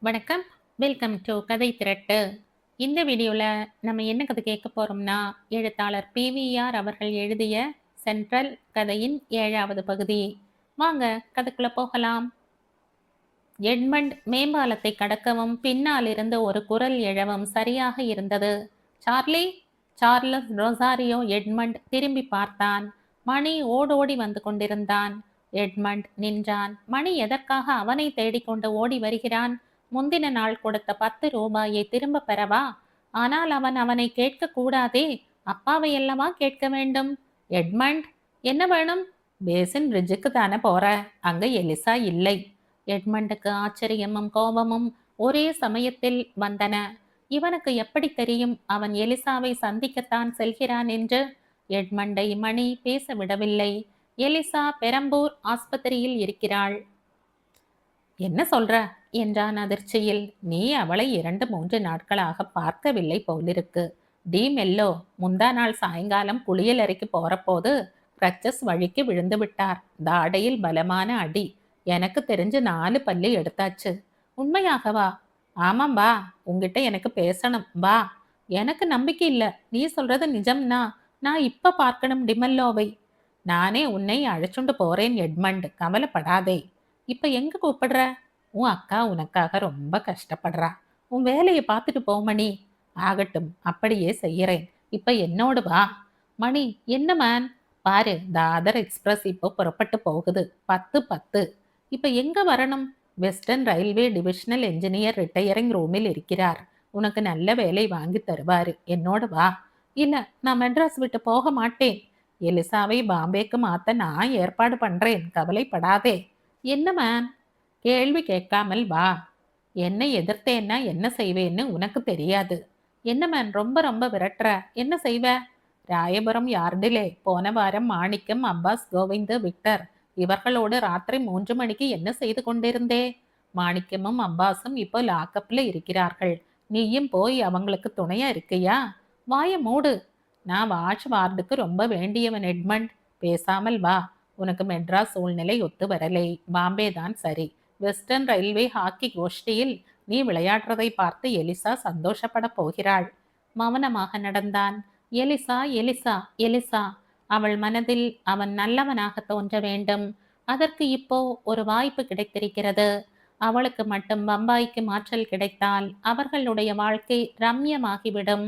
வணக்கம். Welcome to கதை திரட்டு. இந்த வீடியோவில் நம்ம என்ன கதை கேட்க போகிறோம்னா, எழுத்தாளர் PVR அவர்கள் எழுதிய சென்ட்ரல் கதையின் 7வது பகுதி. வாங்க கதைக்குள்ள போகலாம். எட்மண்ட் மேம்பாலத்தை கடக்கவும் பின்னால் இருந்து ஒரு குரல் எழவும் சரியாக இருந்தது. சார்லி! சார்லஸ் ரொசாரியோ எட்மண்ட் திரும்பி பார்த்தான். மணி ஓடோடி வந்து கொண்டிருந்தான். எட்மண்ட் நின்றான். மணி எதற்காக அவனை தேடிக்கொண்டு ஓடி வருகிறான்? முந்தின நாள் கொடுத்த 10 ரூபாயை திரும்ப பெறவா? ஆனால் அவன் அவனை கேட்க கூடாதே. அப்பாவை அல்லவா கேட்க வேண்டும். எட்மண்ட், என்ன வேணும்? பேசின் பிரிட்ஜுக்கு தானே போற. அங்க எலிசா இல்லை. எட்மண்டுக்கு ஆச்சரியமும் கோபமும் ஒரே சமயத்தில் வந்தன. இவனுக்கு எப்படி தெரியும் அவன் எலிசாவை சந்திக்கத்தான் செல்கிறான் என்று? எட்மண்டை மணி பேச விடவில்லை. எலிசா பெரம்பூர் ஆஸ்பத்திரியில் இருக்கிறாள். என்ன சொல்ற என்றான் அதிர்ச்சியில். நீ அவளை 2-3 நாட்களாக பார்க்கவில்லை போலிருக்கு. டி மெல்லோ முந்தா நாள் சாயங்காலம் குளியலறைக்கு போறபோது கிரச்சஸ் வழிக்கு விழுந்து விட்டார். தாடையில் பலமான அடி. எனக்கு தெரிஞ்சு 4 பல்லு எடுத்தாச்சு. உண்மையாகவா? ஆமாம், வா, உங்ககிட்ட எனக்கு பேசணும், வா. எனக்கு நம்பிக்கை இல்ல. நீ சொல்றது நிஜம்னா நான் இப்ப பார்க்கணும் டிமெல்லோவை. நானே உன்னை அழைச்சுண்டு போறேன் எட்மண்ட், கவலைப்படாதே. இப்ப எங்க கூப்பிடுற? உன் அக்கா உனக்காக ரொம்ப கஷ்டப்படுறா. உன் வேலையை பார்த்துட்டு போ மணி. ஆகட்டும், அப்படியே செய்யறேன். இப்ப என்னோடு வா. மணி, என்ன மேன்? பாரு, தாதர் எக்ஸ்பிரஸ் இப்போ புறப்பட்டு போகுது. 10:10. இப்ப எங்க வரணும்? Western railway divisional engineer retiring ரூமில் இருக்கிறார். உனக்கு நல்ல வேலை வாங்கி தருவாரு. என்னோட வா. இல்ல, நான் மெட்ராஸ் விட்டு போக மாட்டேன். எலிசாவை பாம்பேக்கு மாத்த நான் ஏற்பாடு பண்றேன், கவலைப்படாதே. என்ன மேன்? கேள்வி கேட்காமல் வா. என்னை எதிர்த்தேன்னா என்ன செய்வேன்னு உனக்கு தெரியாது. என்ன மேன் ரொம்ப ரொம்ப விரட்டுற? என்ன செய்வ? ராயபுரம் யார்டிலே போன வாரம் மாணிக்கம், அப்பாஸ், கோவிந்து, விக்டர் இவர்களோடு ராத்திரி 3 மணிக்கு என்ன செய்து கொண்டிருந்தே? மாணிக்கமும் அப்பாஸும் இப்போ லாக்கப்ல இருக்கிறார்கள். நீயும் போய் அவங்களுக்கு துணையா இருக்கியா? வாய மூடு. நான் வாட்ச் வார்டுக்கு ரொம்ப வேண்டியவன் எட்மண்ட். பேசாமல் வா. உனக்கு மெட்ராஸ் சூழ்நிலை ஒத்து வரலை. பாம்பே தான் சரி. வெஸ்டர்ன் ரயில்வே ஹாக்கி கோஷ்டியில் நீ விளையாடுறதை பார்த்து எலிசா சந்தோஷப்பட போகிறாள். மௌனமாக நடந்தான். Eliza, Eliza, Eliza. அவள் மனதில் அவன் நல்லவனாக தோன்ற வேண்டும். அதற்கு இப்போ ஒரு வாய்ப்பு கிடைத்திருக்கிறது. அவளுக்கு மட்டும் பம்பாய்க்கு மாற்றல் கிடைத்தால் அவர்களுடைய வாழ்க்கை ரம்யமாகிவிடும்.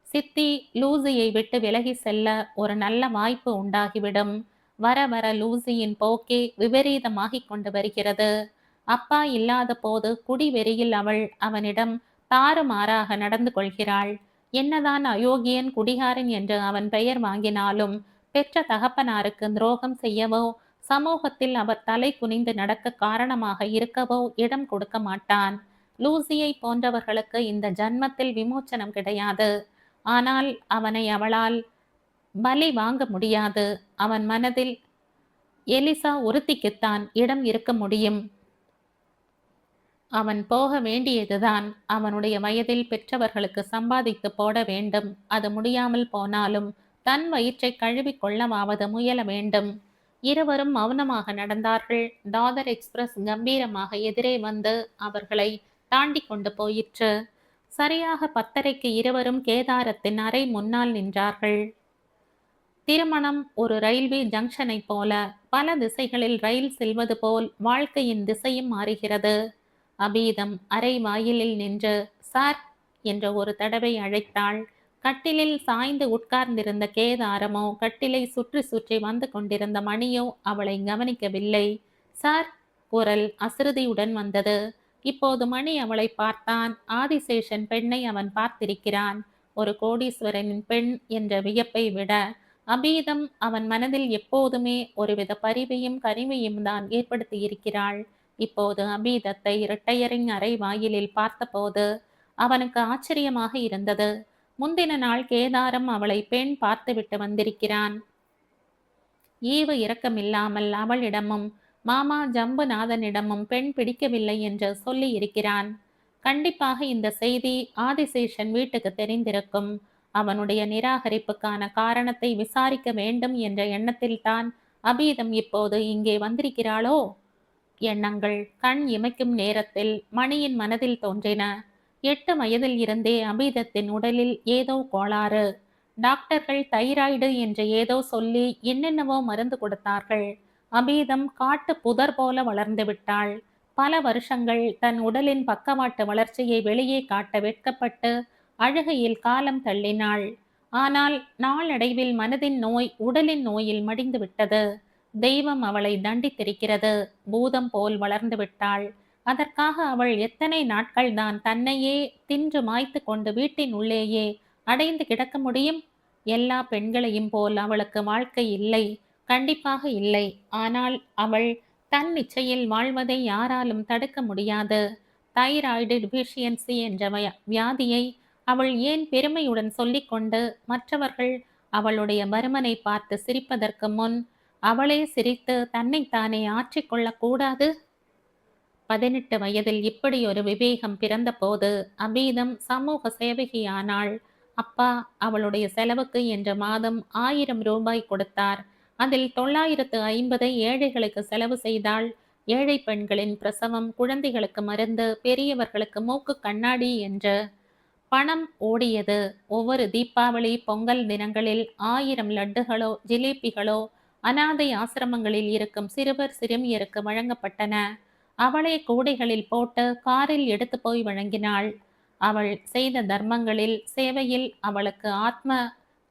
சித்தி லூசியை விட்டு விலகி செல்ல ஒரு நல்ல வாய்ப்பு உண்டாகிவிடும். வர வர லூசியின் போக்கே விபரீதமாகிக் கொண்டு வருகிறது. அப்பா இல்லாத போது குடிவெறியில் அவள் அவனிடம் தாறுமாறாக நடந்து கொள்கிறாள். என்னதான் அயோக்கியன், குடிகாரன் என்று அவன் பெயர் வாங்கினாலும் பெற்ற தகப்பனாருக்கு துரோகம் செய்யவோ சமூகத்தில் அவர் தலை குனிந்து நடக்க காரணமாக இருக்கவோ இடம் கொடுக்க மாட்டான். லூசியை போன்றவர்களுக்கு இந்த ஜன்மத்தில் விமோச்சனம் கிடையாது. ஆனால் அவனை அவளால் பலி வாங்க முடியாது. அவன் மனதில் எலிசா ஒருத்திக்குத்தான் இடம் இருக்க முடியும். அவன் போக வேண்டியதுதான். அவனுடைய வயதில் பெற்றவர்களுக்கு சம்பாதித்து போட வேண்டும். அது முடியாமல் போனாலும் தன் வயிற்றை கழுவி கொள்ளவாவது முயல வேண்டும். இருவரும் மௌனமாக நடந்தார்கள். தாதர் எக்ஸ்பிரஸ் கம்பீரமாக எதிரே வந்து அவர்களை தாண்டி கொண்டு போயிற்று. சரியாக 10:30க்கு இருவரும் கேதாரத்தின் அறை முன்னால் நின்றார்கள். திருமணம் ஒரு ரயில்வே ஜங்ஷனை போல. பல திசைகளில் ரயில் செல்வது போல் வாழ்க்கையின் திசையும் மாறுகிறது. அபீதம் அறை வாயிலில் நின்று சார் என்ற ஒரு தடவை அழைத்தாள். கட்டிலில் சாய்ந்து உட்கார்ந்திருந்த கேதாரமோ கட்டிலை சுற்றி சுற்றி வந்து கொண்டிருந்த மணியோ அவளை கவனிக்கவில்லை. சார், குரல் அசிறுதியுடன் வந்தது. இப்போது மணி அவளை பார்த்தான். ஆதிசேஷன் பெண்ணை அவன் பார்த்திருக்கிறான். ஒரு கோடீஸ்வரனின் பெண் என்ற வியப்பை விட அபீதம் அவன் மனதில் எப்போதுமே ஒருவித பரிவையும் கனிவையும் தான் ஏற்படுத்தி இருக்கிறாள். இப்போது அபீதத்தை ரிட்டையரிங் அறை வாயிலில் பார்த்தபோது அவனுக்கு ஆச்சரியமாக இருந்தது. முந்தின நாள் கேதாரம் அவளை பெண் பார்த்துவிட்டு வந்திருக்கிறான். ஈவு இரக்கமில்லாமல் அவளிடமும் மாமா ஜம்புநாதனிடமும் பெண் பிடிக்கவில்லை என்று சொல்லி இருக்கிறான். கண்டிப்பாக இந்த செய்தி ஆதிசேஷன் வீட்டுக்கு தெரிந்திருக்கும். அவனுடைய நிராகரிப்புக்கான காரணத்தை விசாரிக்க வேண்டும் என்ற எண்ணத்தில்தான் அபீதம் இப்போது இங்கே வந்திருக்கிறாளோ? எண்ணங்கள் கண் இமைக்கும் நேரத்தில் மணியின் மனதில் தோன்றின. 8 வயதில் இருந்தே அபீதத்தின் உடலில் ஏதோ கோளாறு. டாக்டர்கள் தைராய்டு என்று ஏதோ சொல்லி என்னென்னவோ மருந்து கொடுத்தார்கள். அபீதம் காட்டு புதர் போல வளர்ந்து விட்டாள். பல வருஷங்கள் தன் உடலின் பக்கவாட்டு வளர்ச்சியை வெளியே காட்ட வெட்கப்பட்டு அழுகையில் காலம் தள்ளினாள். ஆனால் நாளடைவில் மனதின் நோய் உடலின் நோயில் மடிந்து விட்டது. தெய்வம் அவளை தண்டித்திருக்கிறது. பூதம் போல் வளர்ந்து விட்டாள். அதற்காக அவள் எத்தனை நாட்கள்தான் தன்னையே தின்று மாய்த்து கொண்டு வீட்டின் உள்ளேயே அடைந்து கிடக்க முடியும்? எல்லா பெண்களையும் போல் அவளுக்கு வாழ்க்கை இல்லை, கண்டிப்பாக இல்லை. ஆனால் அவள் தன் இச்சையில் வாழ்வதை யாராலும் தடுக்க முடியாது. தைராய்டு டிஃபிஷியன்சி என்ற வியாதியை அவள் ஏன் பெருமையுடன் சொல்லிக்கொண்டு மற்றவர்கள் அவளுடைய பருமனை பார்த்து சிரிப்பதற்கு முன் அவளே சிரித்து தன்னைத்தானே ஆற்றிக்கொள்ளக்கூடாது? 18 வயதில் இப்படி ஒரு விவேகம் பிறந்தபோது அபீதம் சமூக சேவகியானாள். அப்பா அவளுடைய செலவுக்கு என்று மாதம் 1000 ரூபாய் கொடுத்தார். அதில் 950 ஏழைகளுக்கு செலவு செய்தாள். ஏழை பெண்களின் பிரசவம், குழந்தைகளுக்கு மருந்து, பெரியவர்களுக்கு மூக்கு கண்ணாடி என்று பணம் ஓடியது. ஒவ்வொரு தீபாவளி பொங்கல் தினங்களில் 1000 லட்டுகளோ ஜிலேபிகளோ அனாதை ஆசிரமங்களில் இருக்கும் சிறுவர் சிறுமியருக்கு வழங்கப்பட்டன. அவளே கூடைகளில் போட்டு காரில் எடுத்து போய் வழங்கினாள். அவள் செய்த தர்மங்களில் சேவையில் அவளுக்கு ஆத்ம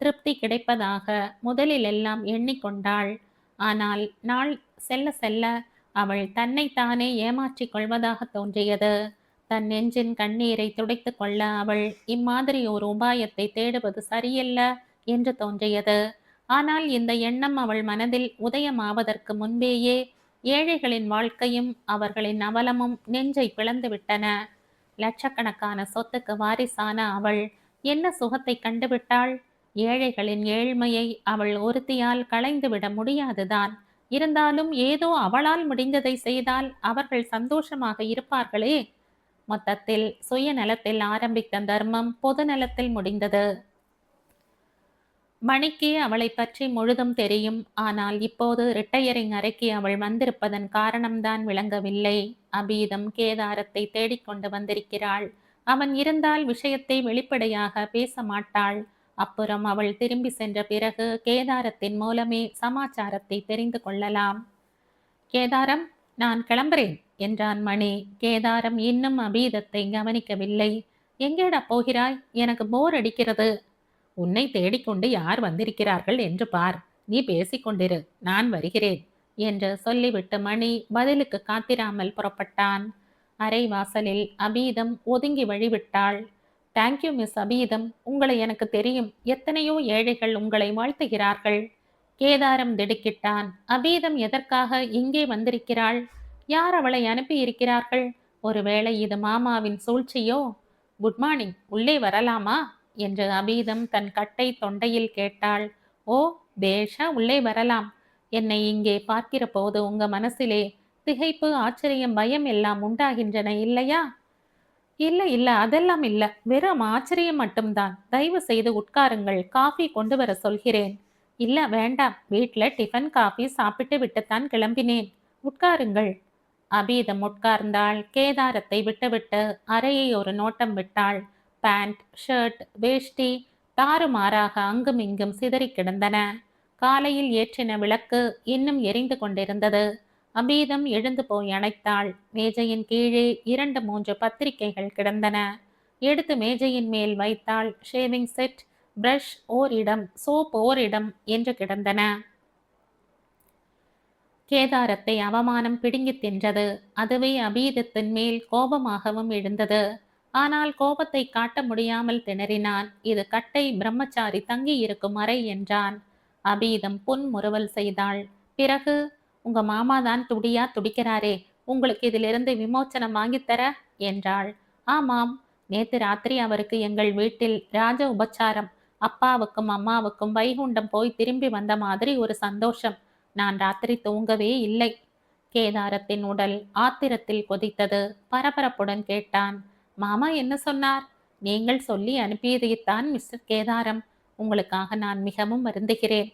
திருப்தி கிடைப்பதாக முதலில் எல்லாம் எண்ணிக்கொண்டாள். ஆனால் நாள் செல்ல செல்ல அவள் தன்னைத்தானே ஏமாற்றிக் கொள்வதாக தோன்றியது. தன் நெஞ்சின் கண்ணீரை துடைத்து கொள்ள அவள் இம்மாதிரி ஒரு உபாயத்தை தேடுவது சரியல்ல என்று தோன்றியது. ஆனால் இந்த எண்ணம் அவள் மனதில் உதயமாவதற்கு முன்பேயே ஏழைகளின் வாழ்க்கையும் அவர்களின் அவலமும் நெஞ்சை பிளந்துவிட்டன. லட்சக்கணக்கான சொத்துக்கு வாரிசான அவள் என்ன சுகத்தை கண்டுவிட்டாள்? ஏழைகளின் ஏழ்மையை அவள் ஒருத்தியால் களைந்துவிட முடியாதுதான். இருந்தாலும் ஏதோ அவளால் முடிந்ததை செய்தால் அவர்கள் சந்தோஷமாக இருப்பார்களே. மொத்தத்தில் சுயநலத்தில் ஆரம்பித்த தர்மம் பொது நலத்தில் முடிந்தது. மணிக்கு அவளை பற்றி முழுதும் தெரியும். ஆனால் இப்போது ரிட்டையரிங் அறைக்கு அவள் வந்திருப்பதன் காரணம்தான் விளங்கவில்லை. அபீதம் கேதாரத்தை தேடிக்கொண்டு வந்திருக்கிறாள். அவன் இருந்தால் விஷயத்தை வெளிப்படையாக பேச மாட்டாள். அப்புறம் அவள் திரும்பி சென்ற பிறகு கேதாரத்தின் மூலமே சமாச்சாரத்தை தெரிந்து கொள்ளலாம். கேதாரம், நான் கிளம்புறேன் என்றான் மணி. கேதாரம் இன்னும் அபீதத்தை கவனிக்கவில்லை. எங்கேடா போகிறாய்? எனக்கு போர் அடிக்கிறது. உன்னை தேடிக்கொண்டு யார் வந்திருக்கிறார்கள் என்று பார். நீ பேசிக்கொண்டிரு, நான் வருகிறேன் என்று சொல்லிவிட்டு மணி பதிலுக்கு காத்திராமல் புறப்பட்டான். அரை வாசலில் அபீதம் ஒதுங்கி வழிவிட்டாள். தேங்க்யூ மிஸ் அபீதம், உங்களை எனக்கு தெரியும். எத்தனையோ ஏழைகள் உங்களை வாழ்த்துகிறார்கள். கேதாரம் திடுக்கிட்டான். அபீதம் எதற்காக இங்கே வந்திருக்கிறாள்? யார் அவளை அனுப்பி இருக்கிறார்கள்? ஒருவேளை இது மாமாவின் சூழ்ச்சியோ? குட் மார்னிங், உள்ளே வரலாமா என்று அபீதம் தன் கட்டை தொண்டையில் கேட்டாள். ஓ, பேஷா உள்ளே வரலாம். என்னை இங்கே பார்க்கிற போது உங்க மனசிலே திகைப்பு, ஆச்சரியம், பயம் எல்லாம் உண்டாகின்றன இல்லையா? இல்ல இல்ல, அதெல்லாம் இல்ல. வெறும் ஆச்சரியம் மட்டும்தான். தயவு செய்து உட்காருங்கள், காஃபி கொண்டு வர சொல்கிறேன். இல்ல வேண்டாம், வீட்ல டிஃபன் காஃபி சாப்பிட்டு விட்டுத்தான் கிளம்பினேன். உட்காருங்கள். அபீதம் உட்கார்ந்தாள். கேதாரத்தை விட்டுவிட்டு அறையை ஒரு நோட்டம் விட்டாள். பேண்ட், ஷர்ட், வேஷ்டி தாறுமாறாக அங்கும் இங்கும் சிதறி கிடந்தன. காலையில் ஏற்றின விளக்கு இன்னும் எரிந்து கொண்டிருந்தது. அபீதம் எழுந்து போய் அணைத்தாள். மேஜையின் கீழே 2-3 பத்திரிகைகள் கிடந்தன. எடுத்து மேஜையின் மேல் வைத்தாள். ஷேவிங் செட், பிரஷ் ஓரிடம், சோப் ஓரிடம் என்று கிடந்தன. கேதாரத்தை அவமானம் பிடுங்கி தின்றது. அதுவே அபீதத்தின் மேல் கோபமாகவும் எழுந்தது. ஆனால் கோபத்தை காட்ட முடியாமல் திணறினான். இது கட்டை பிரம்மச்சாரி தங்கி இருக்கும் அறை என்றான். அபீதம் புன்முறுவல் செய்தாள். பிறகு, உங்க மாமாதான் துடியா துடிக்கிறாரே, உங்களுக்கு இதிலிருந்து விமோச்சனம் வாங்கித்தர என்றாள். ஆமாம், நேத்து ராத்திரி அவருக்கு எங்கள் வீட்டில் ராஜ உபச்சாரம். அப்பாவுக்கும் அம்மாவுக்கும் வைகுண்டம் போய் திரும்பி வந்த மாதிரி ஒரு சந்தோஷம். நான் ராத்திரி தூங்கவே இல்லை. கேதாரத்தின் உடல் ஆத்திரத்தில் கொதித்தது. பரபரப்புடன் கேட்டான். மாமா என்ன சொன்னார்? நீங்கள் சொல்லி அனுப்பியதைத்தான் மிஸ்டர் கேதாரம். உங்களுக்காக நான் மிகவும் வருந்துகிறேன்.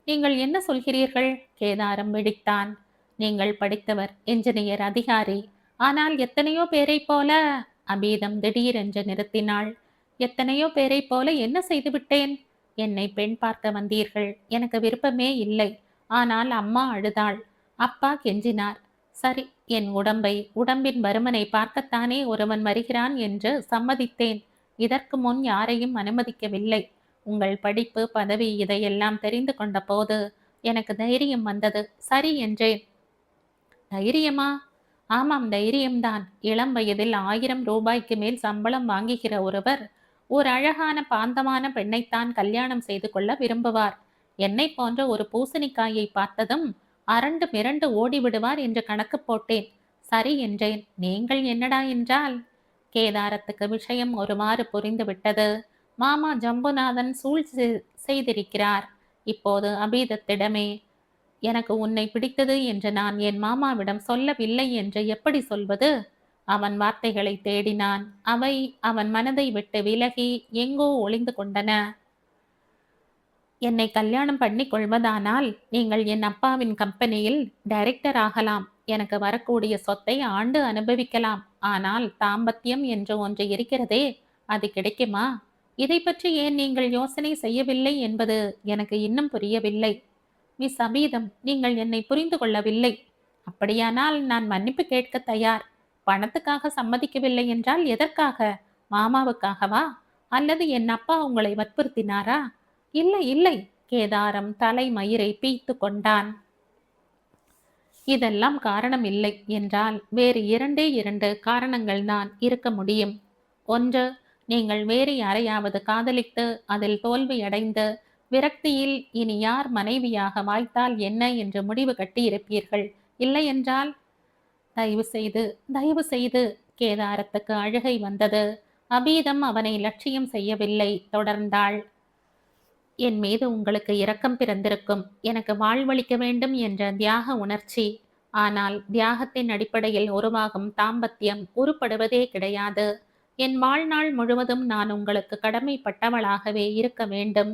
நீங்கள் என்ன சொல்கிறீர்கள்? கேதாரம் வெடித்தான். நீங்கள் படித்தவர், என்ஜினியர், அதிகாரி. ஆனால் எத்தனையோ பேரைப் போல அபீதம் திடீரென்று நிறுத்தினாள். எத்தனையோ பேரைப் போல என்ன செய்துவிட்டேன்? என்னை பெண் பார்க்க வந்தீர்கள். எனக்கு விருப்பமே இல்லை. ஆனால் அம்மா அழுதாள். அப்பா கெஞ்சினார். சரி, என் உடம்பின் பருமனை பார்க்கத்தானே ஒருவன் வருகிறான் என்று சம்மதித்தேன். இதற்கு முன் யாரையும் அனுமதிக்கவில்லை. உங்கள் படிப்பு, பதவி இதையெல்லாம் தெரிந்து கொண்ட போது எனக்கு தைரியம் வந்தது. சரி என்றேன். தைரியமா? ஆமாம், தைரியம்தான். இளம் வயதில் 1000 ரூபாய்க்கு மேல் சம்பளம் வாங்குகிற ஒருவர் ஒரு அழகான பாந்தமான பெண்ணைத்தான் கல்யாணம் செய்து கொள்ள விரும்புவார். என்னை போன்ற ஒரு பூசணிக்காயை பார்த்ததும் அரண்டு மிரண்டு ஓடிவிடுவார் என்று கணக்கு போட்டேன். சரி என்றேன். நீங்கள் என்னடா என்றால்? கேதாரத்துக்கு விஷயம் ஒருமாறு புரிந்துவிட்டது. மாமா ஜம்புநாதன் சூழ்ச்சி செய்திருக்கிறார். இப்போது அபீதத்திடமே எனக்கு உன்னை பிடித்தது என்று நான் என் மாமாவிடம் சொல்லவில்லை என்று எப்படி சொல்வது? அவன் வார்த்தைகளை தேடினான். அவை அவன் மனதை விட்டு விலகி எங்கோ ஒளிந்து கொண்டன. என்னை கல்யாணம் பண்ணி கொள்வதானால் நீங்கள் என் அப்பாவின் கம்பெனியில் டைரக்டர் ஆகலாம். எனக்கு வரக்கூடிய சொத்தை ஆண்டு அனுபவிக்கலாம். ஆனால் தாம்பத்தியம் என்று ஒன்று இருக்கிறதே, அது கிடைக்குமா? இதை பற்றி ஏன் நீங்கள் யோசனை செய்யவில்லை என்பது எனக்கு இன்னும் புரியவில்லை. மிஸ் அபீதம், நீங்கள் என்னை புரிந்து கொள்ளவில்லை. அப்படியானால் நான் மன்னிப்பு கேட்க தயார். பணத்துக்காக சம்மதிக்கவில்லை என்றால் எதற்காக? மாமாவுக்காகவா? அல்லது என் அப்பா உங்களை வற்புறுத்தினாரா? இல்லை இல்லை. கேதாரம் தலை மயிரை பீய்த்து கொண்டான். இதெல்லாம் காரணம் இல்லை என்றால் வேறு இரண்டு காரணங்கள்தான் இருக்க முடியும். ஒன்று, நீங்கள் வேறு யாரையாவது காதலித்து அதில் தோல்வியடைந்து விரக்தியில் இனி யார் மனைவியாக வாய்த்தால் என்ன என்று முடிவு கட்டி இருப்பீர்கள். இல்லை என்றால் தயவு செய்து தயவு செய்து கேதாரத்துக்கு அழுகை வந்தது. அபீதம் அவனை லட்சியம் செய்யவில்லை. தொடர்ந்தாள். என் மீது உங்களுக்கு இரக்கம் பிறந்திருக்கும். எனக்கு வாழ்வளிக்க வேண்டும் என்ற தியாக உணர்ச்சி. ஆனால் தியாகத்தின் அடிப்படையில் உருவாகும் தாம்பத்தியம் உருப்படுவதே கிடையாது. என் வாழ்நாள் முழுவதும் நான் உங்களுக்கு கடமைப்பட்டவளாகவே இருக்க வேண்டும்.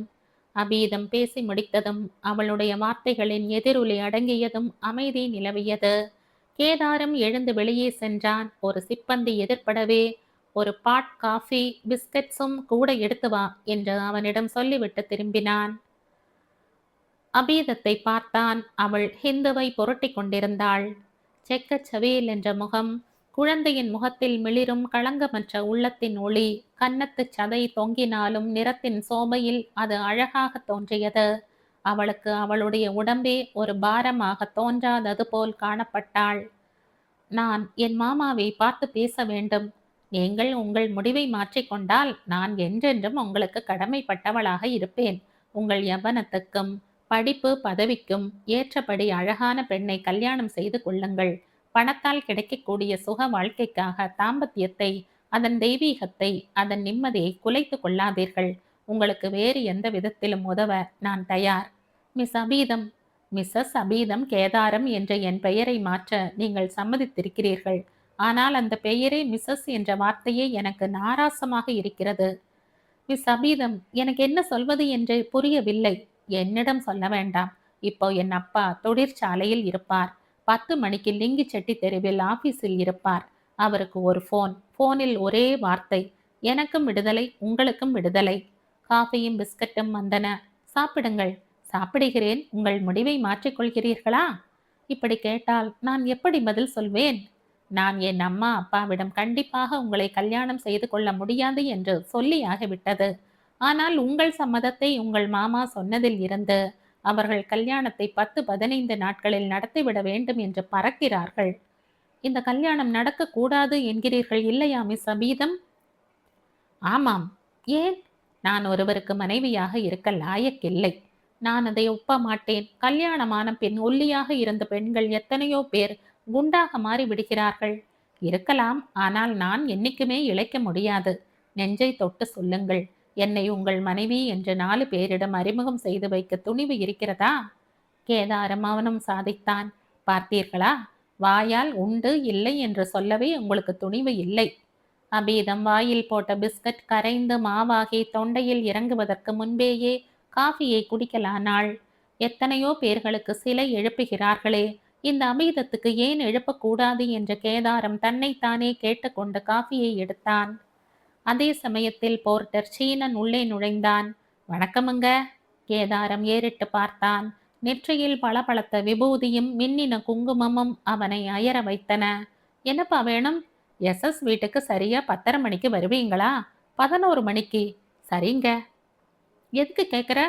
அபீதம் பேசி முடித்ததும் அவளுடைய வார்த்தைகளின் எதிரொலி அடங்கியதும் அமைதி நிலவியது. கேதாரம் எழுந்து வெளியே சென்றான். ஒரு சிப்பந்தி எதிர்படவே ஒரு பாட் காஃபி பிஸ்கட்ஸும் கூட எடுத்து வா என்று அவனிடம் சொல்லிவிட்டு திரும்பினான். அபீதத்தை பார்த்தான். அவள் ஹிந்துவை புரட்டி கொண்டிருந்தாள். செக்கச்சவேல் என்ற முகம், குழந்தையின் முகத்தில் மிளிரும் களங்கமற்ற உள்ளத்தின் ஒளி, கன்னத்து சதை தொங்கினாலும் நிறத்தின் சோபையில் அது அழகாக தோன்றியது. அவளுக்கு அவளுடைய உடம்பே ஒரு பாரமாக தோன்றாதது போல் காணப்பட்டாள். நான் என் மாமாவை பார்த்து பேச வேண்டும். நீங்கள் உங்கள் முடிவை மாற்றிக்கொண்டால் நான் என்றென்றும் உங்களுக்கு கடமைப்பட்டவளாக இருப்பேன். உங்கள் யவனத்துக்கும் படிப்பு பதவிக்கும் ஏற்றபடி அழகான பெண்ணை கல்யாணம் செய்து கொள்ளுங்கள். பணத்தால் கிடைக்கக்கூடிய சுக வாழ்க்கைக்காக தாம்பத்தியத்தை, அதன் தெய்வீகத்தை, அதன் நிம்மதியை குலைத்து கொள்ளாதீர்கள். உங்களுக்கு வேறு எந்த விதத்திலும் உதவ நான் தயார். மிஸ் அபீதம், மிஸ்ஸஸ் அபீதம் கேதாரம் என்ற என் பெயரை மாற்ற நீங்கள் சம்மதித்திருக்கிறீர்கள். ஆனால் அந்த பெயரே மிஸ்ஸஸ் என்ற வார்த்தையே எனக்கு நாராசமாக இருக்கிறது. மிஸ் அபீதம், எனக்கு என்ன சொல்வது என்று புரியவில்லை. என்னிடம் சொல்ல வேண்டாம். இப்போ என் அப்பா தொழிற்சாலையில் இருப்பார். 10 மணிக்கு லிங்கி செட்டி தெருவில் ஆபீஸில் இருப்பார். அவருக்கு ஒரு போனில் ஒரே வார்த்தை, எனக்கும் விடுதலை, உங்களுக்கும் விடுதலை. காஃபியும் பிஸ்கட்டும் வந்தன. சாப்பிடுங்கள். சாப்பிடுகிறேன். உங்கள் முடிவை மாற்றிக்கொள்கிறீர்களா? இப்படி கேட்டால் நான் எப்படி பதில் சொல்வேன்? நான் என் அம்மா அப்பாவிடம் கண்டிப்பாக உங்களை கல்யாணம் செய்து கொள்ள முடியாது என்று சொல்லியாகிவிட்டது. ஆனால் உங்கள் சம்மதத்தை உங்கள் மாமா சொன்னதில் இருந்து அவர்கள் கல்யாணத்தை 10-15 நாட்களில் நடத்திவிட வேண்டும் என்று பறக்கிறார்கள். இந்த கல்யாணம் நடக்கக்கூடாது என்கிறீர்கள் இல்லையா மிஸ் அபீதம்? ஆமாம். ஏன்? நான் ஒருவருக்கு மனைவியாக இருக்க லாயக்கில்லை. நான் அதை ஒப்ப மாட்டேன். கல்யாணமான பின் ஒல்லியாக இருந்த பெண்கள் எத்தனையோ பேர் குண்டாக மாறி விடுகிறார்கள். இருக்கலாம். ஆனால் நான் என்னைக்குமே இழைக்க முடியாது. நெஞ்சை தொட்டு சொல்லுங்கள். என்னை உங்கள் மனைவி என்று 4 பேரிடம் அறிமுகம் செய்து வைக்க துணிவு இருக்கிறதா? கேதாரம் அவனும் சாதித்தான். பார்த்தீர்களா? வாயால் உண்டு இல்லை என்று சொல்லவே உங்களுக்கு துணிவு இல்லை. அபீதம் வாயில் போட்ட பிஸ்கட் கரைந்து மாவாகி தொண்டையில் இறங்குவதற்கு முன்பேயே காஃபியை குடிக்கலானாள். எத்தனையோ பேர்களுக்கு சிலை எழுப்புகிறார்களே, இந்த அபீதத்துக்கு ஏன் எழுப்பக்கூடாது என்ற கேதாரம் தன்னைத்தானே கேட்டுக்கொண்டு காஃபியை எடுத்தான். அதே சமயத்தில் போர்ட்டர் சீனன் உள்ளே நுழைந்தான். வணக்கமுங்க. கேதாரம் ஏறிட்டு பார்த்தான். நெற்றியில் பளபளத்த விபூதியும் மின்னின குங்குமமும் அவனை அயர வைத்தன. என்னப்பா வேணும்? எஸ்எஸ் வீட்டுக்கு சரியா 10:30 மணிக்கு வருவீங்களா? 11 மணிக்கு. சரிங்க. எதுக்கு கேட்குற?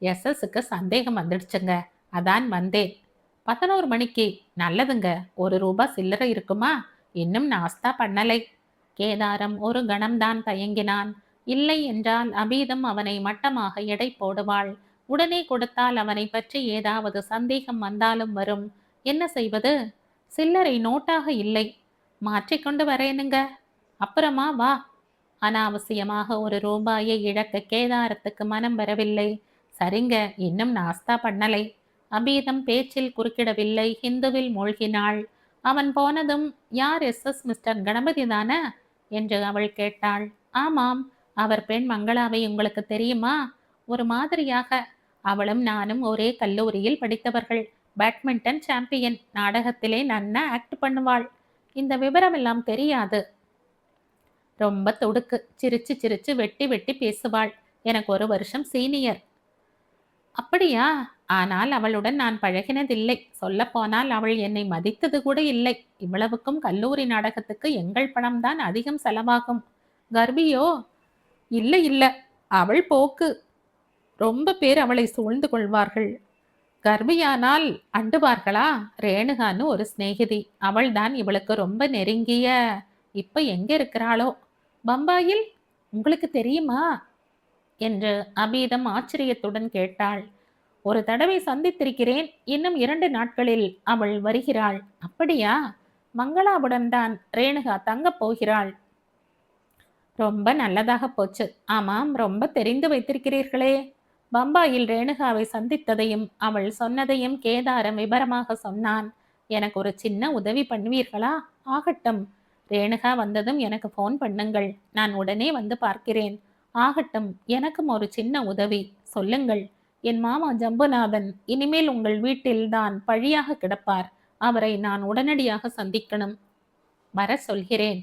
எஸ்எஸ்க்கு சந்தேகம் வந்துடுச்சுங்க, அதான் வந்தேன். 11 மணிக்கு. நல்லதுங்க. ₹1 சில்லறை இருக்குமா? இன்னும் நாஸ்தா பண்ணலை. கேதாரம் ஒரு கணம்தான் தயங்கினான். இல்லை என்றால் அபீதம் அவனை மட்டமாக எடை போடுவாள். உடனே கொடுத்தால் அவனை பற்றி ஏதாவது சந்தேகம் வந்தாலும் வரும். என்ன செய்வது? சில்லறை நோட்டாக இல்லை. மாற்றிக்கொண்டு வரேனுங்க. அப்புறமா வா. அனாவசியமாக ₹1 இழக்க கேதாரத்துக்கு மனம் வரவில்லை. சரிங்க, இன்னும் நாஸ்தா பண்ணலை. அபீதம் பேச்சில் குறுக்கிடவில்லை. ஹிந்துவில் மூழ்கினாள். அவன் போனதும், யார் எஸ்எஸ் மிஸ்டர் கணபதி தானே என்று அவள் கேட்டாள். ஆமாம். அவர் பெண் மங்களாவை உங்களுக்கு தெரியுமா? ஒரு மாதிரியாக. அவளும் நானும் ஒரே கல்லூரியில் படித்தவர்கள். Badminton champion. நாடகத்திலே நன்னா ஆக்ட் பண்ணுவாள். இந்த விவரம் எல்லாம் தெரியாது. ரொம்ப துடுக்கு. சிரிச்சு சிரிச்சு வெட்டி வெட்டி பேசுவாள். எனக்கு 1 வருஷம் சீனியர். அப்படியா? ஆனால் அவளுடன் நான் பழகினதில்லை. சொல்லப்போனால் அவள் என்னை மதித்தது கூட இல்லை. இவ்வளவுக்கும் கல்லூரி நாடகத்துக்கு எங்கள் பணம்தான் அதிகம் செலவாகும். கர்ப்பியோ? இல்லை இல்ல, அவள் போக்கு. ரொம்ப பேர் அவளை சூழ்ந்து கொள்வார்கள். கர்ப்பியானால் அண்டுவார்களா? ரேணுகான்னு ஒரு சிநேகிதி. அவள்தான் இவளுக்கு ரொம்ப நெருங்கிய. இப்ப எங்க இருக்கிறாளோ? பம்பாயில்? உங்களுக்கு தெரியுமா என்று அபீதம் ஆச்சரியத்துடன் கேட்டாள். ஒரு தடவை சந்தித்திருக்கிறேன். இன்னும் 2 நாட்களில் அவள் வருகிறாள். அப்படியா? மங்களாவுடன் தான் ரேணுகா தங்கப் போகிறாள். ரொம்ப நல்லதாக போச்சு. ஆமாம், ரொம்ப தெரிந்து வைத்திருக்கிறீர்களே. பம்பாயில் ரேணுகாவை சந்தித்ததையும் அவள் சொன்னதையும் கேதாரம் விபரமாக சொன்னான். எனக்கு ஒரு சின்ன உதவி பண்ணுவீர்களா? ஆகட்டும். ரேணுகா வந்ததும் எனக்கு ஃபோன் பண்ணுங்கள். நான் உடனே வந்து பார்க்கிறேன். ஆகட்டும். எனக்கும் ஒரு சின்ன உதவி. சொல்லுங்கள். என் மாமா ஜம்புநாதன் இனிமேல் உங்கள் வீட்டில் தான் பழியாக கிடப்பார். அவரை நான் உடனடியாக சந்திக்கணும். வர சொல்கிறேன்.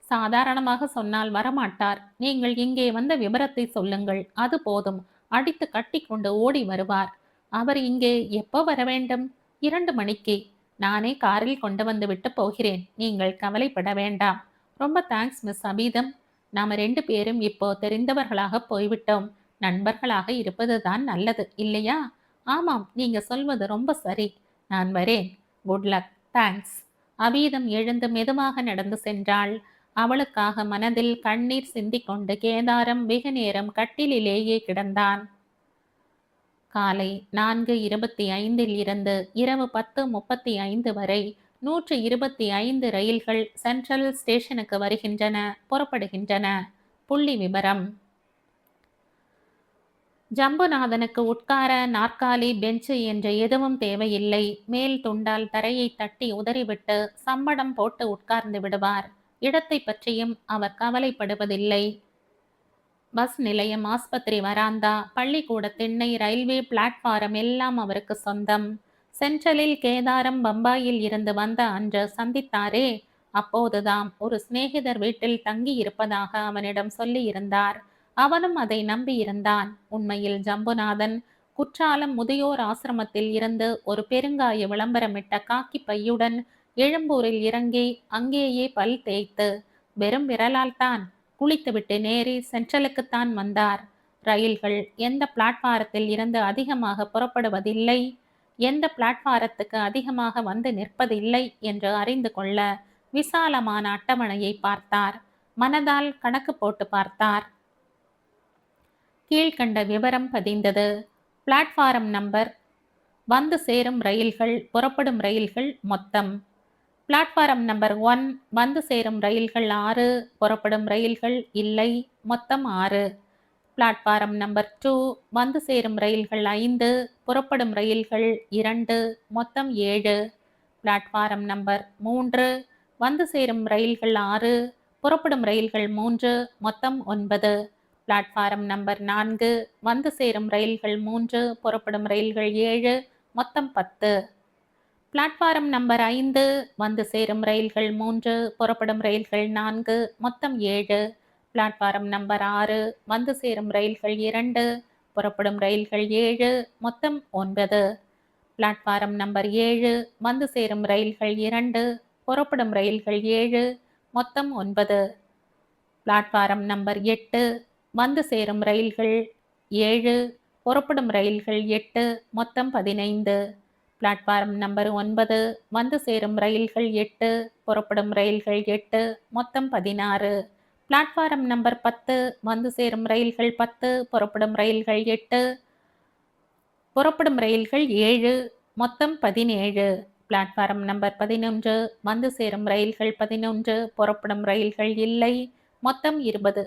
சாதாரணமாக சொன்னால் வரமாட்டார். நீங்கள் இங்கே வந்த விபரத்தை சொல்லுங்கள். அது போதும். அடித்து கட்டிக்கொண்டு ஓடி வருவார். அவர் இங்கே எப்போ வர வேண்டும்? 2 மணிக்கு. நானே காரில் கொண்டு வந்து விட்டு போகிறேன். நீங்கள் கவலைப்பட வேண்டாம். ரொம்ப தேங்க்ஸ் மிஸ் அபீதம். நாம 2 பேரும் இப்போ தெரிந்தவர்களாக போய்விட்டோம். நண்பர்களாக இருப்பதுதான் நல்லது, இல்லையா? ஆமாம், நீங்க சொல்வது ரொம்ப சரி. நான் வரேன். Good luck. தேங்க்ஸ். அபீதம் எழுந்து மெதுவாக நடந்து சென்றாள். அவளுக்காக மனதில் கண்ணீர் சிந்திக்கொண்டு கேதாரம் வெகு நேரம் கட்டிலிலேயே கிடந்தான். காலை 4:25 இருந்து இரவு 10:35 வரை 125 ரயில்கள் சென்ட்ரல் ஸ்டேஷனுக்கு வருகின்றன, புறப்படுகின்றன. புள்ளி விபரம். ஜம்புநாதனுக்கு உட்கார நாற்காலி, பெஞ்சு என்று எதுவும் தேவையில்லை. மேல் துண்டால் தரையை தட்டி உதறிவிட்டு சம்மடம் போட்டு உட்கார்ந்து விடுவார். இடத்தை பற்றியும் அவர் கவலைப்படுவதில்லை. பஸ் நிலையம், ஆஸ்பத்திரி வராந்தா, பள்ளிக்கூட திண்ணை, ரயில்வே பிளாட்பாரம் எல்லாம் அவருக்கு சொந்தம். சென்ட்ரலில் கேதாரம் பம்பாயில் இருந்து வந்த அன்று சந்தித்தாரே, அப்போதுதான் ஒரு சிநேகிதர் வீட்டில் தங்கி இருப்பதாக அவனிடம் சொல்லி இருந்தார். அவனும் அதை நம்பி இருந்தான். உண்மையில் ஜம்புநாதன் குற்றாலம் முதியோர் ஆசிரமத்தில் இருந்து ஒரு பெருங்காய விளம்பரமிட்ட காக்கி பையுடன் எழும்பூரில் இறங்கி அங்கேயே பல் தேய்த்து வெறும் விரலால் தான் குளித்துவிட்டு நேரே சென்ட்ரலுக்குத்தான் வந்தார். ரயில்கள் எந்த பிளாட்பாரத்தில் இருந்து அதிகமாக புறப்படுவதில்லை, எந்த பிளாட்பாரத்துக்கு அதிகமாக வந்து நிற்பதில்லை என்று அறிந்து கொள்ள விசாலமான அட்டவணையை பார்த்தார். மனதால் கணக்கு போட்டு பார்த்தார். கீழ்கண்ட விவரம் பதிந்தது. பிளாட்பாரம் நம்பர், வந்து சேரும் ரயில்கள், புறப்படும் ரயில்கள் மொத்தம். பிளாட்பாரம் நம்பர் 1, வந்து சேரும் ரயில்கள் 6, புறப்படும் ரயில்கள் இல்லை, மொத்தம் 6. பிளாட்பாரம் நம்பர் 2, வந்து சேரும் ரயில்கள் 5, புறப்படும் ரயில்கள் 2, மொத்தம் 7. பிளாட்பாரம் நம்பர் 3, வந்து சேரும் ரயில்கள் 6, புறப்படும் ரயில்கள் 3, மொத்தம் 9. பிளாட்பாரம் நம்பர் 4, வந்து சேரும் ரயில்கள் 3, புறப்படும் ரயில்கள் 7, மொத்தம் 10. பிளாட்பாரம் நம்பர் 5 வந்து சேரும் ரயில்கள் 3, புறப்படும் ரயில்கள் 4, மொத்தம் 7. பிளாட்பாரம் நம்பர் 6 வந்து சேரும் ரயில்கள் 2, புறப்படும் ரயில்கள் 7, மொத்தம் 9. பிளாட்பாரம் நம்பர் 7 வந்து சேரும் ரயில்கள் 2, புறப்படும் ரயில்கள் 7, மொத்தம் 9. பிளாட்பாரம் நம்பர் 8 வந்து சேரும் ரயில்கள் 7, புறப்படும் ரயில்கள் 8, மொத்தம் 15. பிளாட்பாரம் நம்பர் 9 வந்து சேரும் ரயில்கள் 8, புறப்படும் ரயில்கள் 8, மொத்தம் 16. பிளாட்பாரம் நம்பர் 10 வந்து சேரும் ரயில்கள் 10, புறப்படும் ரயில்கள் 8, புறப்படும் ரயில்கள் 7, மொத்தம் 17. பிளாட்பாரம் நம்பர் 11 வந்து சேரும் ரயில்கள் 11, புறப்படும் ரயில்கள் இல்லை, மொத்தம் 20.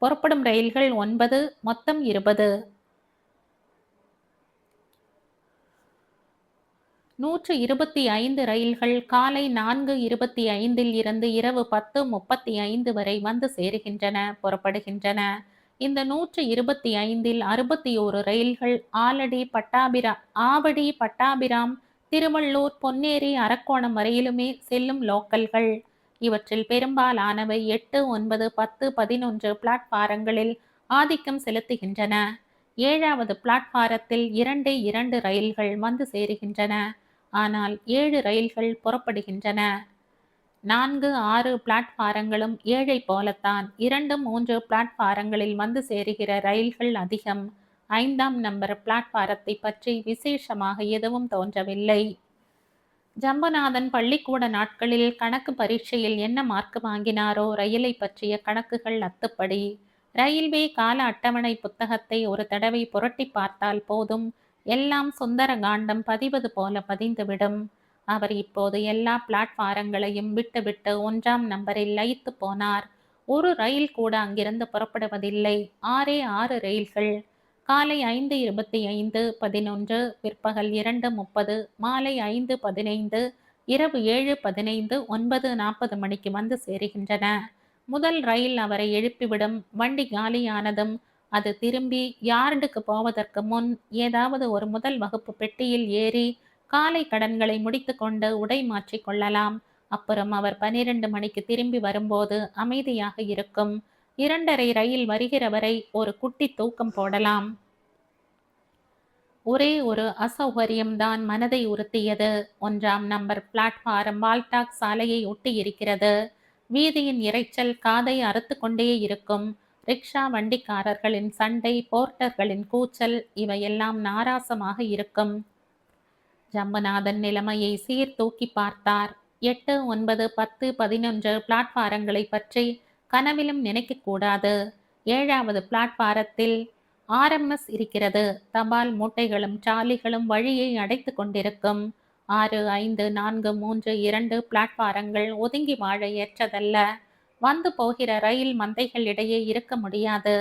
புறப்படும் ரயில்கள் 9, மொத்தம் 20. 125 ரயில்கள் காலை 4:25 இருந்து இரவு 10:35 வரை வந்து சேருகின்றன, புறப்படுகின்றன. இந்த 125இல் 61 ரயில்கள் ஆவடி, பட்டாபிராம், திருவள்ளூர், பொன்னேரி, அரக்கோணம் வரையிலுமே செல்லும் லோக்கல்கள். இவற்றில் பெரும்பாலானவை 8, 9, 10, 11 பிளாட்பாரங்களில் ஆதிக்கம் செலுத்துகின்றன. 7வது பிளாட்பாரத்தில் 2 ரயில்கள் வந்து சேருகின்றன. ஆனால் 7 ரயில்கள் புறப்படுகின்றன. 4, 6 பிளாட்பாரங்களும் 7ஐ போலத்தான். 2, 3 பிளாட்பாரங்களில் வந்து சேருகிற ரயில்கள் அதிகம். 5ஆம் நம்பர் பிளாட்பாரத்தை பற்றி விசேஷமாக எதுவும் தோன்றவில்லை. ஜம்புநாதன் பள்ளிக்கூட நாட்களில் கணக்கு பரீட்சையில் என்ன மார்க் வாங்கினாரோ ரயிலை பற்றிய கணக்குகள் அத்துப்படி. ரயில்வே கால அட்டவணை புத்தகத்தை ஒரு தடவை புரட்டி பார்த்தால் போதும், எல்லாம் சுந்தர காண்டம் பதிவது போல பதிந்துவிடும். அவர் இப்போது எல்லா பிளாட்பாரங்களையும் விட்டுவிட்டு 1ஆம் நம்பரில் லயித்து போனார். ஒரு ரயில் கூட அங்கிருந்து புறப்படுவதில்லை. 6 ரயில்கள். காலை 5:25, 11, பிற்பகல் 2:30, மாலை 5:15, இரவு 7:15, 9:40 மணிக்கு வந்து சேருகின்றன. முதல் ரயில் அவரை எழுப்பிவிடும். வண்டி காலியானதும் அது திரும்பி யார்டுக்கு போவதற்கு முன் ஏதாவது ஒரு முதல் வகுப்பு பெட்டியில் ஏறி காலை கடன்களை முடித்து கொண்டு உடை மாற்றிக் கொள்ளலாம். அப்புறம் அவர் 12 மணிக்கு திரும்பி வரும்போது அமைதியாக இருக்கும். 2:30 ரயில் வருகிற வரை ஒரு குட்டி தூக்கம் போடலாம். ஒரே ஒரு அசௌகரியம்தான் மனதை உறுத்தியது. 1ஆம் நம்பர் பிளாட்பாரம் வால்டாக் சாலையை ஒட்டி இருக்கிறது. வீதியின் இரைச்சல் காதை அறுத்து கொண்டே இருக்கும். ரிக்ஷா வண்டிக்காரர்களின் சண்டை, போர்ட்டர்களின் கூச்சல், இவையெல்லாம் நாராசமாக இருக்கும். ஜம்புநாதன் நிலைமையை சீர்தூக்கி பார்த்தார். 8, 9, 10, 11 பிளாட்பாரங்களை பற்றி கனவிலும் நினைக்கக்கூடாது. 7வது பிளாட்பாரத்தில் RMS இருக்கிறது. தபால் மூட்டைகளும் ட்ராலிகளும் வழியை அடைத்து கொண்டிருக்கும். 6, 5, 4, 3, 2 பிளாட்பாரங்கள் ஒதுங்கி வாழ ஏற்றதல்ல. வந்து போகிற ரயில் மந்தைகளிடையே இருக்க முடியாது.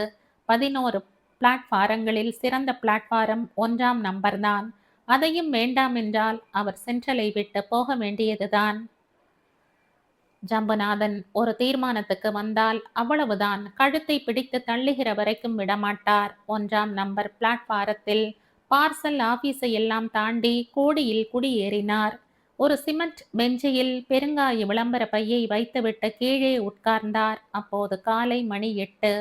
11 பிளாட்பாரங்களில் சிறந்த பிளாட்பாரம் 1ஆம் நம்பர்தான். அதையும் வேண்டாமென்றால் அவர் சென்ட்ரலை விட்டு போக வேண்டியதுதான். ஜம்புநாதன் ஒரு தீர்மானத்துக்கு வந்தால் அவ்வளவுதான். கழுத்தை பிடித்து தள்ளுகிற வரைக்கும் விடமாட்டார். 1ஆம் நம்பர் பிளாட்பாரத்தில் பார்சல் ஆபீஸை எல்லாம் தாண்டி கோடியில் குடியேறினார். ஒரு சிமெண்ட் பெஞ்சில் பெருங்காய விளம்பர பையை வைத்துவிட்டு கீழே உட்கார்ந்தார். அப்போது காலை மணி 8.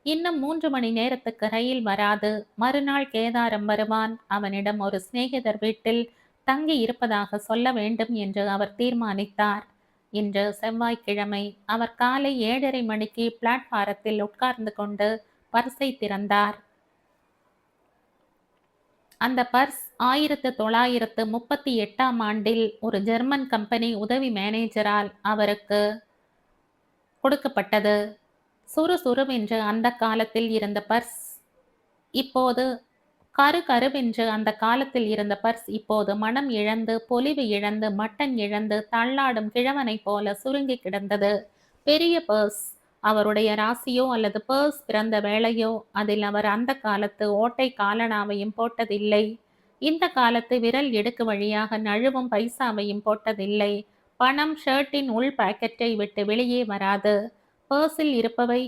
இன்னும் 3 மணி நேரத்துக்கு ரயில் வராது. மறுநாள் கேதாரம் வருவான். அவனிடம் ஒரு சிநேகிதர் வீட்டில் தங்கி இருப்பதாக சொல்ல வேண்டும் என்று அவர் தீர்மானித்தார். இன்று செவ்வாய்க்கிழமை. அவர் காலை 7:30 மணிக்கு பிளாட்பாரத்தில் உட்கார்ந்து கொண்டு பர்ஸை திறந்தார். அந்த பர்ஸ் 1938ஆம் ஆண்டில் ஒரு ஜெர்மன் கம்பெனி உதவி மேனேஜரால் அவருக்கு கொடுக்கப்பட்டது. சுறுசுறுவென்று அந்த காலத்தில் இருந்த பர்ஸ் இப்போது கருகருவென்று அந்த காலத்தில் இருந்த பர்ஸ் இப்போது மனம் இழந்து, பொலிவு இழந்து, மட்டன் இழந்து, தள்ளாடும் கிழவனைப் போல சுருங்கி கிடந்தது. பெரிய பர்ஸ். அவருடைய ராசியோ அல்லது பர்ஸ் பிறந்த வேளையோ அதில் அவர் அந்த காலத்து ஓட்டை காலணாவையும் போட்டதில்லை. இந்த காலத்து விரல் இடுக்கு வழியாக நழுவும் பைசாவையும் போட்டதில்லை. பணம் ஷர்ட்டின் உள் பாக்கெட்டை விட்டு வெளியே வராது. பர்ஸில் இருப்பவை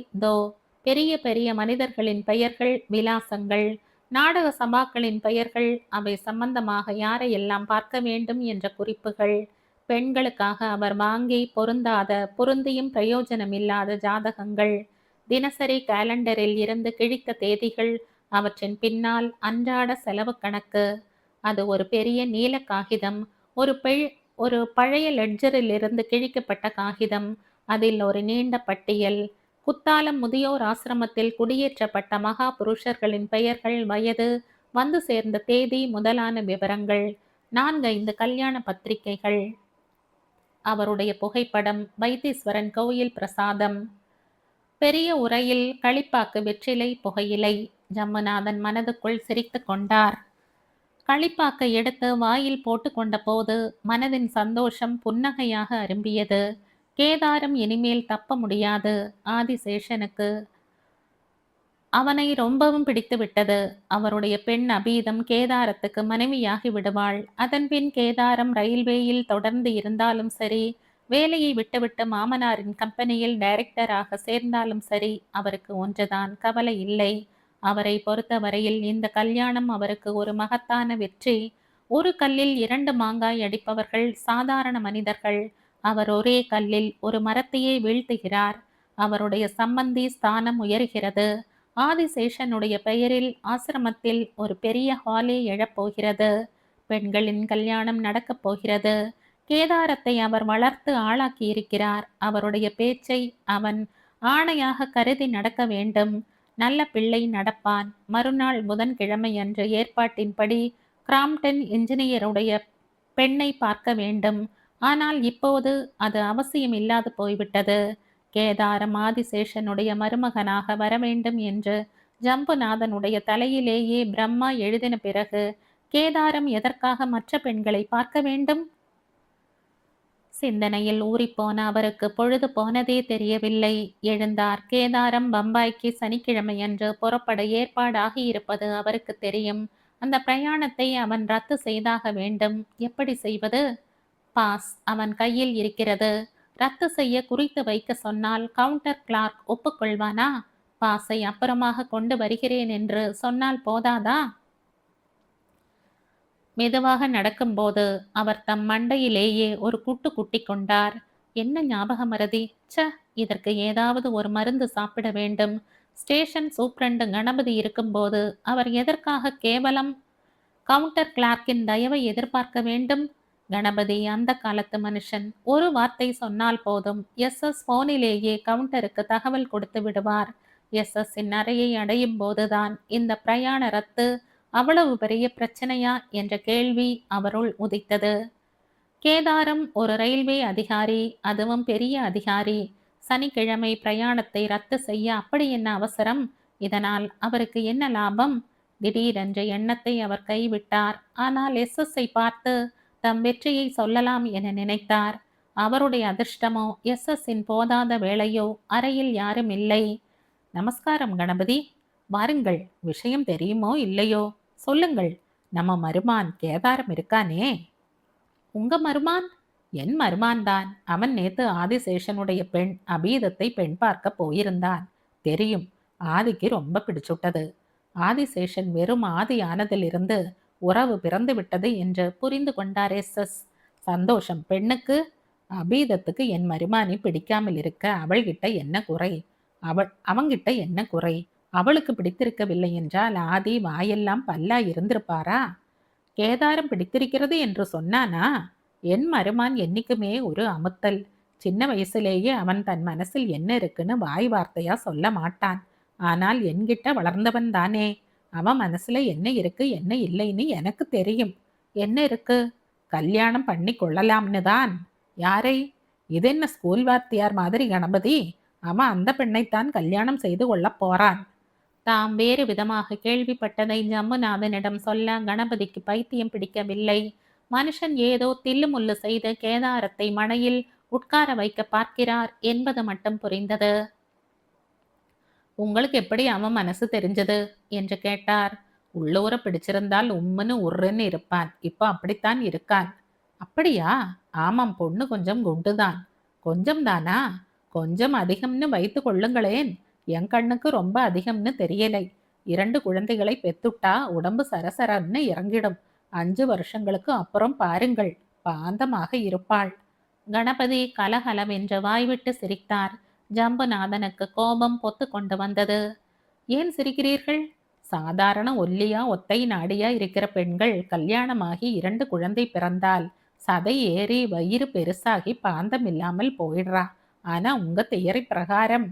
பெரிய பெரிய மனிதர்களின் பெயர்கள், விலாசங்கள். நாடக சபாக்களின் பெயர்கள், அவை சம்பந்தமாக யாரையெல்லாம் பார்க்க வேண்டும் என்ற குறிப்புகள், பெண்களுக்காக அவர் வாங்கி பொருந்தியும் பிரயோஜனமில்லாத ஜாதகங்கள், தினசரி காலண்டரில் இருந்து கிழித்த தேதிகள், அவற்றின் பின்னால் அன்றாட செலவு கணக்கு. அது ஒரு பெரிய நீல காகிதம். ஒரு பழைய லெட்ஜரில் இருந்து கிழிக்கப்பட்ட காகிதம். அதில் ஒரு நீண்ட பட்டியல். குத்தாலம் முதியோர் ஆசிரமத்தில் குடியேற்றப்பட்ட மகா புருஷர்களின் பெயர்கள், வயது, வந்து சேர்ந்த தேதி முதலான விவரங்கள். 4-5 கல்யாண பத்திரிகைகள். அவருடைய புகைப்படம். வைத்தீஸ்வரன் கோயில் பிரசாதம். பெரிய உரையில் களிப்பாக்கு வெற்றிலை புகையிலை. ஜம்முநாதன் மனதுக்குள் சிரித்து கொண்டார். களிப்பாக்கை எடுத்து வாயில் போட்டு கொண்ட போது மனதின் சந்தோஷம் புன்னகையாக அரும்பியது. கேதாரம் இனிமேல் தப்ப முடியாது. ஆதிசேஷனுக்கு அவனை ரொம்பவும் பிடித்து விட்டது. அவருடைய பெண் அபீதம் கேதாரத்துக்கு மனைவியாகி விடுவாள். அதன்பின் கேதாரம் ரயில்வேயில் தொடர்ந்து இருந்தாலும் சரி, வேலையை விட்டுவிட்டு மாமனாரின் கம்பெனியில் டைரக்டராக சேர்ந்தாலும் சரி, அவருக்கு ஒன்றுதான், கவலை இல்லை. அவரை பொறுத்தவரையில் இந்த கல்யாணம் அவருக்கு ஒரு மகத்தான வெற்றி. ஒரு கல்லில் 2 மாங்காய் அடிப்பவர்கள் சாதாரண மனிதர்கள். அவர் ஒரே கல்லில் ஒரு மரத்தையே வீழ்த்துகிறார். அவருடைய சம்பந்தி ஸ்தானம் உயர்கிறது. ஆதிசேஷனுடைய பெயரில் ஆசிரமத்தில் ஒரு பெரிய ஹாலே எழப்போகிறது. பெண்களின் கல்யாணம் நடக்கப் போகிறது. கேதாரத்தை அவர் வளர்த்து ஆளாக்கி இருக்கிறார். அவருடைய பேச்சை அவன் ஆணையாக கருதி நடக்க வேண்டும். நல்ல பிள்ளை நடப்பான். மறுநாள் புதன்கிழமை அன்று ஏற்பாட்டின்படி கிராம்டன் இன்ஜினியருடைய பெண்ணை பார்க்க வேண்டும். ஆனால் இப்போது அது அவசியம் இல்லாது போய்விட்டது. கேதாரம் ஆதிசேஷனுடைய மருமகனாக வரவேண்டும் என்று ஜம்புநாதனுடைய தலையிலேயே பிரம்மா எழுதின பிறகு கேதாரம் எதற்காக மற்ற பெண்களை பார்க்க வேண்டும்? சிந்தனையில் ஊறிப்போன அவருக்கு பொழுது போனதே தெரியவில்லை. எழுந்தார். கேதாரம் பம்பாய்க்கு சனிக்கிழமையன்று புறப்பட ஏற்பாடாகி இருப்பது அவருக்கு தெரியும். அந்த பிரயாணத்தை அவன் ரத்து செய்தாக வேண்டும். எப்படி செய்வது? பாஸ் அவன் கையில் இருக்கிறது. ரத்து செய்ய குறித்து வைக்க சொன்னால் கவுண்டர் கிளார்க் ஒப்புக்கொள்வானா? பாஸை அப்புறமாக கொண்டு வருகிறேன் என்று சொன்னால் போதாதா? மெதுவாக நடக்கும்போது அவர் தம் மண்டையிலேயே ஒரு குட்டு குட்டி கொண்டார். என்ன ஞாபக மறதி! இதற்கு ஏதாவது ஒரு மருந்து சாப்பிட வேண்டும். ஸ்டேஷன் சூப்ரண்டு கணபதி இருக்கும்போது அவர் எதற்காக கேவலம் கவுண்டர் கிளார்க்கின் தயவை எதிர்பார்க்க வேண்டும்? கணபதி அந்த காலத்து மனுஷன். ஒரு வார்த்தை சொன்னால் போதும். எஸ் போனிலேயே கவுண்டருக்கு தகவல் கொடுத்து விடுவார். எஸ்எஸ்ஸின் அறையை அடையும் போதுதான் இந்த பிரயாண ரத்து அவ்வளவு பெரிய பிரச்சனையா என்ற கேள்வி அவருள் உதித்தது. கேதாரம் ஒரு ரயில்வே அதிகாரி, அதுவும் பெரிய அதிகாரி. சனிக்கிழமை பிரயாணத்தை ரத்து செய்ய அப்படி என்ன அவசரம்? இதனால் அவருக்கு என்ன லாபம்? திடீரென்ற எண்ணத்தை அவர் கைவிட்டார். ஆனால் எஸ்எஸ்ஸை பார்த்து தம் வெற்றியை சொல்லலாம் என நினைத்தார். அவருடைய அதிர்ஷ்டமோ, எஸ்எஸ்ஸின் போதாத வேளையோ, அறையில் யாரும் இல்லை. நமஸ்காரம் கணபதி. வாருங்கள். விஷயம் தெரியுமோ இல்லையோ சொல்லுங்கள். நம்ம மருமான் கேதாரம் இருக்கானே. உங்க மருமான்? என் மருமான் தான். அவன் நேத்து ஆதிசேஷனுடைய பெண் அபீதத்தை பெண் பார்க்க போயிருந்தான். தெரியும். ஆதிக்கு ரொம்ப பிடிச்சுட்டது. ஆதிசேஷன் வெறும் ஆதி ஆனதிலிருந்து உறவு பிறந்து விட்டது என்று புரிந்து கொண்டார் எஸ். சந்தோஷம் பெண்ணுக்கு. அபீதத்துக்கு என் மருமானி பிடிக்காமல் இருக்க அவள்கிட்ட என்ன குறை? அவங்கிட்ட என்ன குறை? அவளுக்கு பிடித்திருக்கவில்லை என்றால் ஆதி வாயெல்லாம் பல்லா இருந்திருப்பாரா? கேதாரம் பிடித்திருக்கிறது என்று சொன்னானா? என் மருமான் என்னைக்குமே ஒரு அமுத்தல். சின்ன வயசுலேயே அவன் தன் மனசில் என்ன இருக்குன்னு வாய் வார்த்தையா சொல்ல மாட்டான். ஆனால் என்கிட்ட வளர்ந்தவன் தானே. அவன் மனசுல என்ன இருக்கு என்ன இல்லைன்னு எனக்கு தெரியும். என்ன இருக்கு? கல்யாணம் பண்ணி கொள்ளலாம்னு தான். யாரை? இதென்ன ஸ்கூல் வாத்தியார் மாதிரி கணபதி? அவன் அந்த பெண்ணைத்தான் கல்யாணம் செய்து கொள்ள போறான். தாம் வேறு விதமாக கேள்விப்பட்டதை ஜம்புநாதனிடம் சொல்ல கணபதிக்கு பைத்தியம் பிடிக்கவில்லை. மனுஷன் ஏதோ தில்லுமுள்ளு செய்து கேதாரத்தை மணையில் உட்கார வைக்க பார்க்கிறார் என்பது மட்டும் புரிந்தது. உங்களுக்கு எப்படி அவன் மனசு தெரிஞ்சது என்று கேட்டார். உள்ளூர பிடிச்சிருந்தால் உம்முன்னு உருன்னு இருப்பான். இப்போ அப்படித்தான் இருக்கான். அப்படியா? ஆமாம், பொண்ணு கொஞ்சம் குண்டுதான். கொஞ்சம் தானா? கொஞ்சம் அதிகம்னு வைத்து கொள்ளுங்களேன். என் கண்ணுக்கு ரொம்ப அதிகம்னு தெரியலை. 2 குழந்தைகளை பெத்துட்டா உடம்பு சரசரன்னு இறங்கிடும். 5 வருஷங்களுக்கு அப்புறம் பாருங்கள், பாந்தமாக இருப்பாள். கணபதி கலகலவென்று வாய்விட்டு சிரித்தார். ஜம்புநாதனுக்கு கோபம் பொத்து கொண்டு வந்தது. ஏன் சிரிக்கிறீர்கள்? சாதாரண ஒல்லியா ஒத்தை நாடியா இருக்கிற பெண்கள் கல்யாணமாகி 2 குழந்தை பிறந்தால் சதை ஏறி வயிறு பெருசாகி பாந்தம் இல்லாமல் போயிடுறா. ஆனா உங்க தியரி பிரகாரம்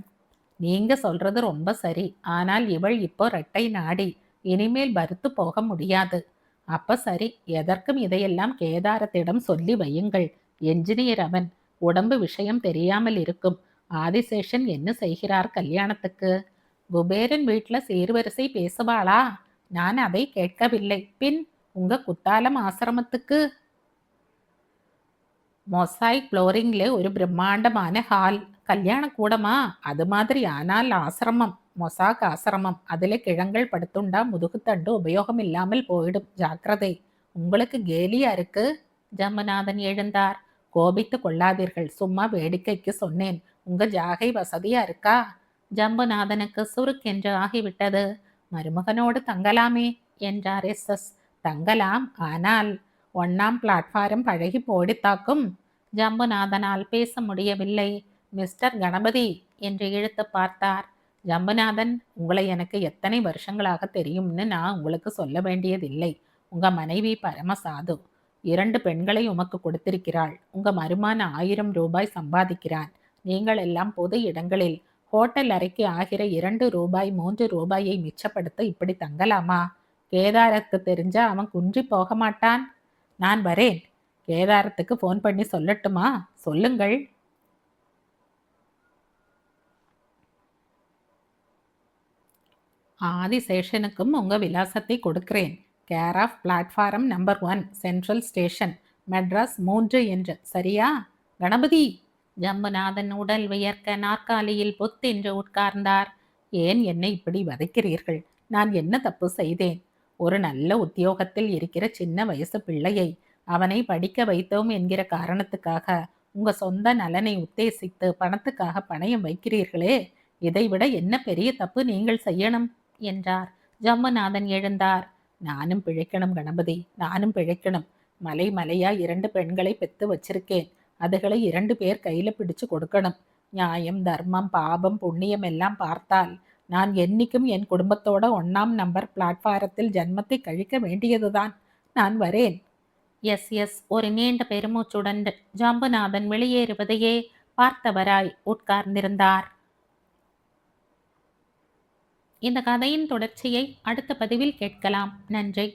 நீங்க சொல்றது ரொம்ப சரி. ஆனால் இவள் இப்போ இரட்டை நாடி, இனிமேல் பருத்து போக முடியாது. அப்ப சரி, எதற்கும் இதையெல்லாம் கேதாரத்திடம் சொல்லி வையுங்கள். என்ஜினியர் அவன், உடம்பு விஷயம் தெரியாமல் இருக்கும். ஆதிசேஷன் என்ன செய்கிறார் கல்யாணத்துக்கு? குபேரன் வீட்டுல சீர்வரிசை பேசுவாளா? நான் அதை கேட்கவில்லை. பின் உங்க குத்தாலம் ஆசிரமத்துக்கு மொசாய்க் ஃப்ளோரிங்ல ஒரு பிரம்மாண்டமான ஹால். கல்யாண கூடமா? அது மாதிரி, ஆனால் ஆசிரமம். மொசாக் ஆசிரமம். அதிலே கிழங்கள் படுத்துண்டா முதுகுத்தண்டு உபயோகம் இல்லாமல் போயிடும். ஜாக்கிரதை. உங்களுக்கு கேலியா இருக்கு? ஜம்புநாதன் எழுந்தார். கோபித்து கொள்ளாதீர்கள், சும்மா வேடிக்கைக்கு சொன்னேன். உங்க ஜாகை வசதியா இருக்கா? ஜம்புநாதனுக்கு சுருக்கென்று ஆகிவிட்டது. மருமகனோடு தங்கலாமே என்றார் எஸ். தங்கலாம், ஆனால் 1ஆம் பிளாட்பாரம் பழகி போடித்தாக்கும். ஜம்புநாதனால் பேச முடியவில்லை. மிஸ்டர் கணபதி என்று இழுத்து பார்த்தார். ஜம்புநாதன், உங்களை எனக்கு எத்தனை வருஷங்களாக தெரியும்னு நான் உங்களுக்கு சொல்ல வேண்டியதில்லை. உங்க மனைவி பரமசாது. 2 பெண்களை உமக்கு கொடுத்திருக்கிறாள். உங்க மருமான 1000 ரூபாய் சம்பாதிக்கிறான். நீங்கள் எல்லாம் பொது இடங்களில் ஹோட்டல் அறைக்கு ஆகிற 2 ரூபாய் 3 ரூபாயை மிச்சப்படுத்த இப்படி தங்கலாமா? கேதாரத்துக்கு தெரிஞ்சா அவன் குன்றி போக மாட்டான். நான் வரேன். கேதாரத்துக்கு ஃபோன் பண்ணி சொல்லட்டுமா? சொல்லுங்கள். ஆதிசேஷனுக்கும் உங்க விலாசத்தை கொடுக்கிறேன். Care of platform number 1, central station, Madras 3 என்று. சரியா? கணபதி! ஜம்புநாதன் உடல் வியர்க்க நாற்காலியில் பொத்தென்று உட்கார்ந்தார். ஏன் என்னை இப்படி வதைக்கிறீர்கள்? நான் என்ன தப்பு செய்தேன்? ஒரு நல்ல உத்தியோகத்தில் இருக்கிற சின்ன வயசு பிள்ளையை அவனை படிக்க வைத்தோம் என்கிற காரணத்துக்காக உங்க சொந்த நலனை உத்தேசித்து பணத்துக்காக பணயம் வைக்கிறீர்களே, இதைவிட என்ன பெரிய தப்பு நீங்கள் செய்யணும் என்றார். ஜம்புநாதன் எழுந்தார். நானும் பிழைக்கணும் கணபதி, நானும் பிழைக்கணும். மலை மலையா 2 பெண்களை பெத்து வச்சிருக்கேன். அதுகளை 2 பேர் கையில பிடிச்சு கொடுக்கணும். நியாயம், தர்மம், பாபம், புண்ணியம் எல்லாம் பார்த்தால் நான் என்னைக்கும் என் குடும்பத்தோட 1ஆம் நம்பர் பிளாட்பாரத்தில் ஜன்மத்தை கழிக்க வேண்டியதுதான். நான் வரேன். எஸ். ஒரு நீண்ட பெருமூச்சுடன் ஜம்புநாதன் வெளியேறுவதையே பார்த்தவராய் உட்கார்ந்திருந்தார். இந்த கதையின் தொடர்ச்சியை அடுத்த பதிவில் கேட்கலாம். நன்றி.